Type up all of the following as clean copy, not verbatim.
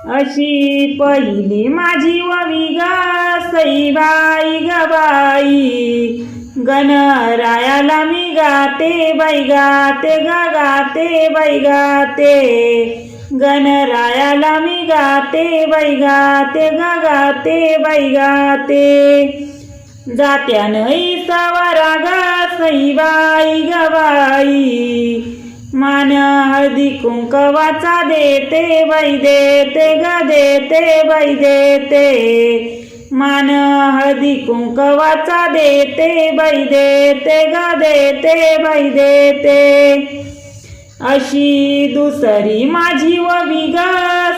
अशी पहिली माझी ववी ग सईबाई ग बाई, गणरायाला मी गाते बाई गाते ग गाते बाई गाते, गणरायाला मी गाते बाई गाते ग गाते बाई गाते, जात्यानं सवारा ग सईबाई ग बाई, मान हळदी कुंकवाचा देते बाई देते ग देते बाई देते, मान हळदी कुंकवाचा देते बाई देते ग देते बाई देते, अशी दुसरी माझी ववी ग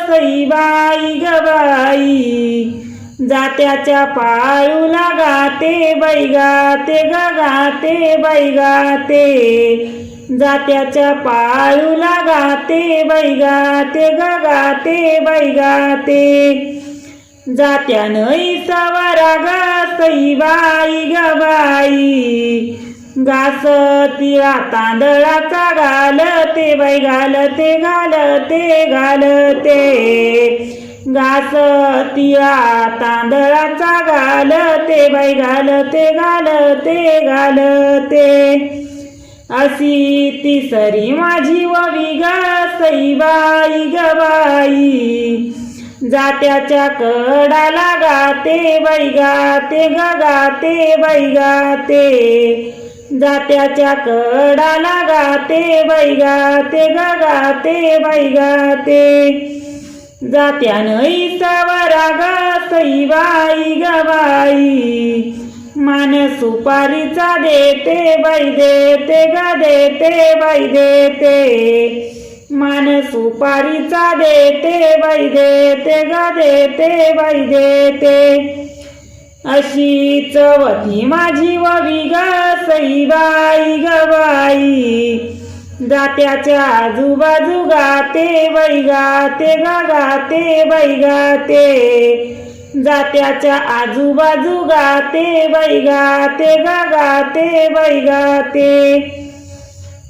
सईबाई ग बाई, जात्याच्या पाळूला गाते बाई गाते ग गाते बाई गाते, जात्याच्या पाळूला गाते बाई गाते ग गाते बाई गाते, जात्यानं सवारा ग सईबाई ग बाई, घास तिळा तांदळाचा घालते बाई घालते घालते घालते, घास तिळा तांदळाचा घालते बाई घालते घालते घालते, अशी तिसरी माझी ववी ग सईबाई ग बाई, जात्याच्या कडाला गाते बाई गाते ग गाते बाई गाते, जात्याच्या कडाला गाते बाई गाते ग गाते बाई गाते, जात्यानं सवारा ग सईबाई ग बाई, मान सुपारीचा देते बाई देते ग देते बाई देते, मान सुपारीचा देते बाई देते ग देते बाई देते, अशी चवथी माझी ववी ग सईबाई ग बाई, जात्याच्या आजूबाजू गाते बाई गाते ग गाते बाई गाते, जात्याच्या आजूबाजू गाते बाई गाते ग गाते बाई गाते,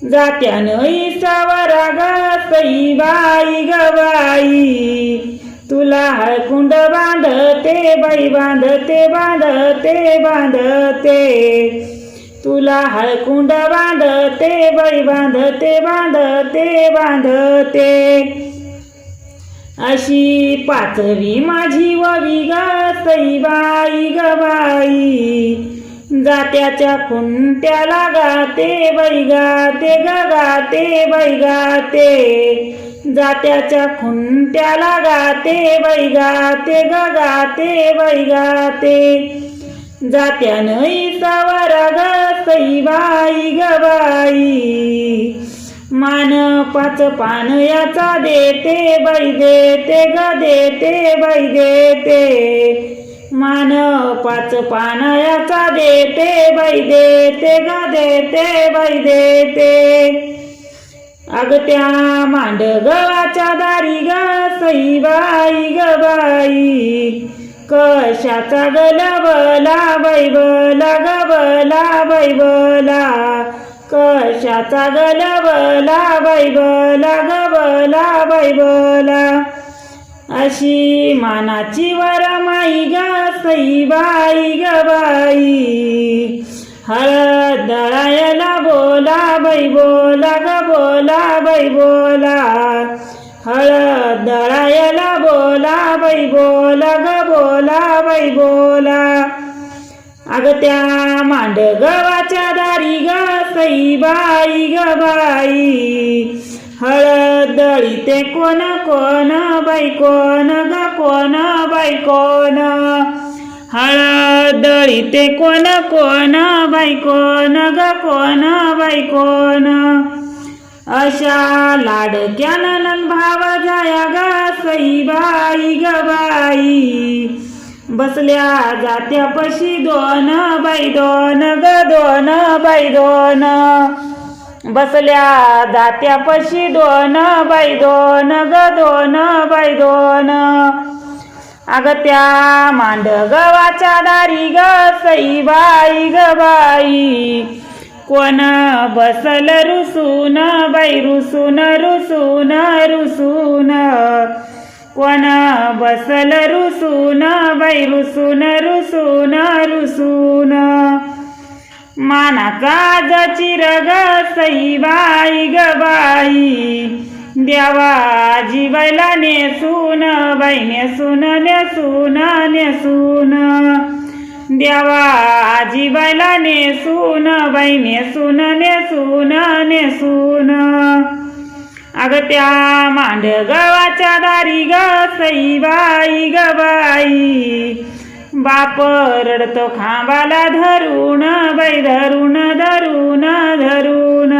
जात्यानं सवारा ग सईबाई ग बाई, तुला हळकुंड बांधते बाई बांधते बांधते बांधते, तुला हळकुंड बांधते बाई बांधते बांधते बांधते, अशी पाचवी माझी ववी ग सईबाई ग बाई, जात्याच्या खुंट्याला गाते बाई गाते ग गाते बाई गाते, जात्याच्या खुंट्याला गाते बाई गाते ग गाते बाई गाते, जात्यानं सवारा ग सईबाई ग बाई, मान पाच पान याचा देते बाई देते ग देते बाई देते, मान पाच पानायाचा देते बाई देते ग देते बाई देते, अग त्या मांडगवाच्या दारी ग सईबाई ग बाई, कशाचा गलबला बाई बला ग बला बाई बला, कशाचा गलबला बाई बला ग बला बाई बला, अशी मानाची वरमाई ग सईबाई ग बाई, हळद दळायला बोला बाई बोला ग बोला बाई बोला, हळद दळायला बोला बाई बोला ग बोला बाई बोला, अग त्या मांडगवाच्या दारी ग सईबाई ग बाई, हळद दळीते कोण कोण बाई कोण ग कोण बाई कोण, हळद दळीते कोण कोण बाई कोण ग कोण बाई कोण, अशा लाडक्या नणंद भाव जाया ग सईबाई ग बाई, बसल्या जात्यापाशी दोन बाई दोन ग दोन बाई दोन, बसल्या जात्यापाशी दोन बाई दोन ग दोन बाई दोन, अग त्या मांडगवाच्या दारी ग सईबाई ग बाई, कोण बसल रुसून बाई रुसून रुसून रुसून, कोण बसल रुसून बाई रुसून रुसून रुसून मानाचा जचिरग सई बाई ग बाई देवा जीवायला नेसून बाई नेसून नेसून नेसून देवा जीवायला नेसून बाई नेसून नेसून नेसून अग त्या मांड गवाच्या दारी ग सई बाई ग बाई बाप रडतो खांबाला धरून बाई धरून धरून धरून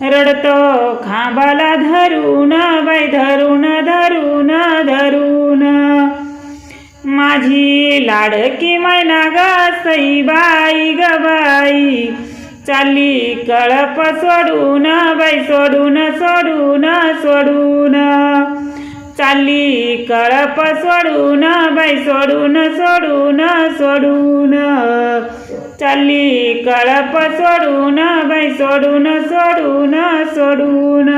रडतो खांबाला धरून बाई धरून धरून धरून माझी लाडकी मैना ग सई बाई ग बाई चालली कळप सोडून बाई सोडून सोडून सोडून चालली कळप सोडून बाई सोडून सोडून सोडून चालली कळप सोडून बाई सोडून सोडून सोडून